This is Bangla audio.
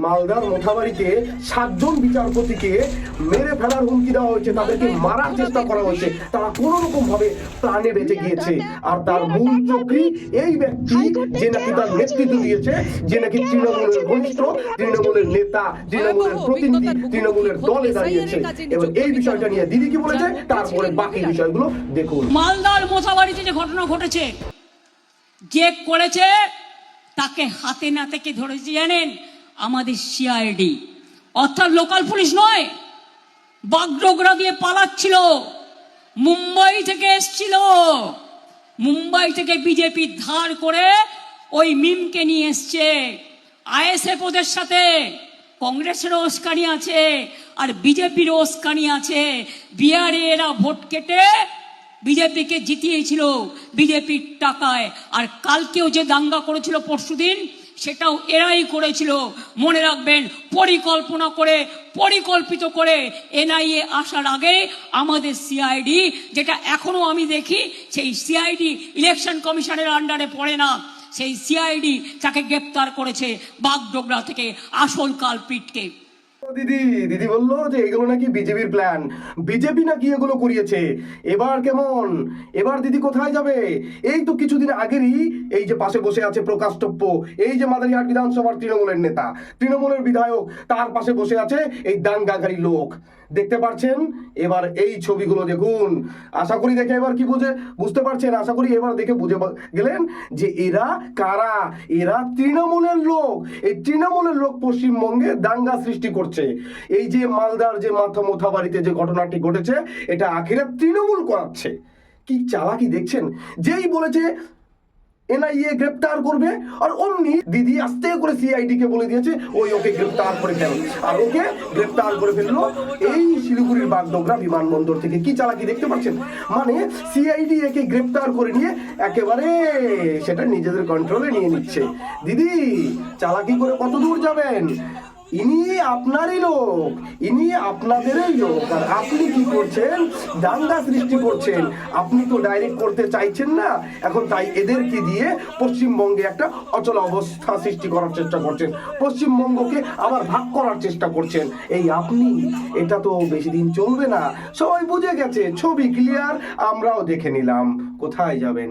মালদার মোথাবাড়িতে 7 জন বিচারপতিকে মেরে ফেলার হুমকি দেওয়া হয়েছে, তাদেরকে মারার চেষ্টা করা হয়েছে, তারা কোন রকম ভাবে প্রাণে বেঁচে গিয়েছে। আর তার মূল চক্রী এই ব্যক্তি যে নাকি তার নেতৃত্ব দিয়েছে, যে নাকি তৃণমূলের ঘনিষ্ঠ, তৃণমূলের নেতা, তৃণমূলের প্রতিনিধি, তৃণমূলের দলে দাঁড়িয়েছে। এবার এই বিষয়টা নিয়ে দিদি কি বলেছে, তারপরে বাকি বিষয়গুলো দেখুন। মালদার মোথাবাড়িতে যে ঘটনা ঘটেছে, যে করেছে তাকে হাতে নাতে কে ধরেছে জানেন? আমাদের সিআইডি, অর্থাৎ লোকাল পুলিশ নয়, বাগডোগরা দিয়ে পালাচ্ছিল, মুম্বাই থেকে এসছিল, মুম্বাই থেকে বিজেপি ধার করে ওই মিমকে নিয়ে এসছে। আইএসএফ ওদের সাথে, কংগ্রেসেরও উস্কানি আছে আর বিজেপিরও উস্কানি আছে। বিহারে এরা ভোট কেটে বিজেপিকে জিতিয়েছিল বিজেপির টাকায়, আর কালকেও যে দাঙ্গা করেছিল পরশুদিন, সেটাও এরাই করেছিল। মনে রাখবেন, পরিকল্পনা করে, পরিকল্পিত করে এনআইএ আসার আগে আমাদের সিআইডি, যেটা এখনো আমি দেখি সেই সিআইডি ইলেকশন কমিশনের আন্ডারে পড়ে না, সেই সিআইডি তাকে গ্রেপ্তার করেছে বাগডোগরা থেকে আসল কালপিটকে। দিদি বললো যে এগুলো নাকি বিজেপির প্ল্যান, বিজেপি নাকি এগুলো করিয়েছে। এবার কেমন, এবার দিদি কোথায় যাবে? এই তো কিছুদিন আগেরই এই যে পাশে বসে আছে প্রকাশ টপ্প, এই যে মাদারিহাট বিধানসভার তৃণমূলের নেতা, তৃণমূলের বিধায়ক, তার পাশে বসে আছে এই দাঙ্গাকারী লোক। দেখতে পাচ্ছেন? এবার এই ছবিগুলো দেখুন। আশা করি দেখে এবার কি বুঝতে পারছেন, আশা করি এবার দেখে বুঝে গেলেন যে এরা কারা। এরা তৃণমূলের লোক। এই তৃণমূলের লোক পশ্চিমবঙ্গে দাঙ্গা সৃষ্টি করছে। এই যে মালদার যে মোথাবাড়িতে যে ঘটনাটি ঘটেছে, এটা আখিরে তৃণমূল করাচ্ছে। কি চালাকি দেখছেন? যেই বলেছে এনআইএ গ্রেপ্তার করবে, আর অমনি দিদি আস্তে করে সিআইডি কে বলে দিয়েছে ওকে গ্রেপ্তার করে ফেল, আর ওকে গ্রেপ্তার করে ফেললো এই শিলিগুড়ির বাগডোগরা বিমানবন্দর থেকে। কি চালাকি দেখতে পাচ্ছেন? মানে সিআইডি একে গ্রেপ্তার করে নিয়ে একেবারে সেটা নিজেদের কন্ট্রোলে নিয়ে নিচ্ছে। দিদি চালাকি করে কত দূর যাবেন? ইনি আপনারই লোক, ইনি আপনাদেরই লোক, আর আপনি কি করছেন? দাঙ্গা সৃষ্টি করছেন। আপনি তো ডাইরেক্ট করতে চাইছেন না এখন, তাই এদেরকে দিয়ে পশ্চিমবঙ্গে একটা অচল অবস্থা সৃষ্টি করার চেষ্টা করছেন, পশ্চিমবঙ্গকে আবার ভাগ করার চেষ্টা করছেন। এই আপনি, এটা তো বেশি দিন চলবে না। সবাই বুঝে গেছে, ছবি ক্লিয়ার, আমরাও দেখে নিলাম। কোথায় যাবেন?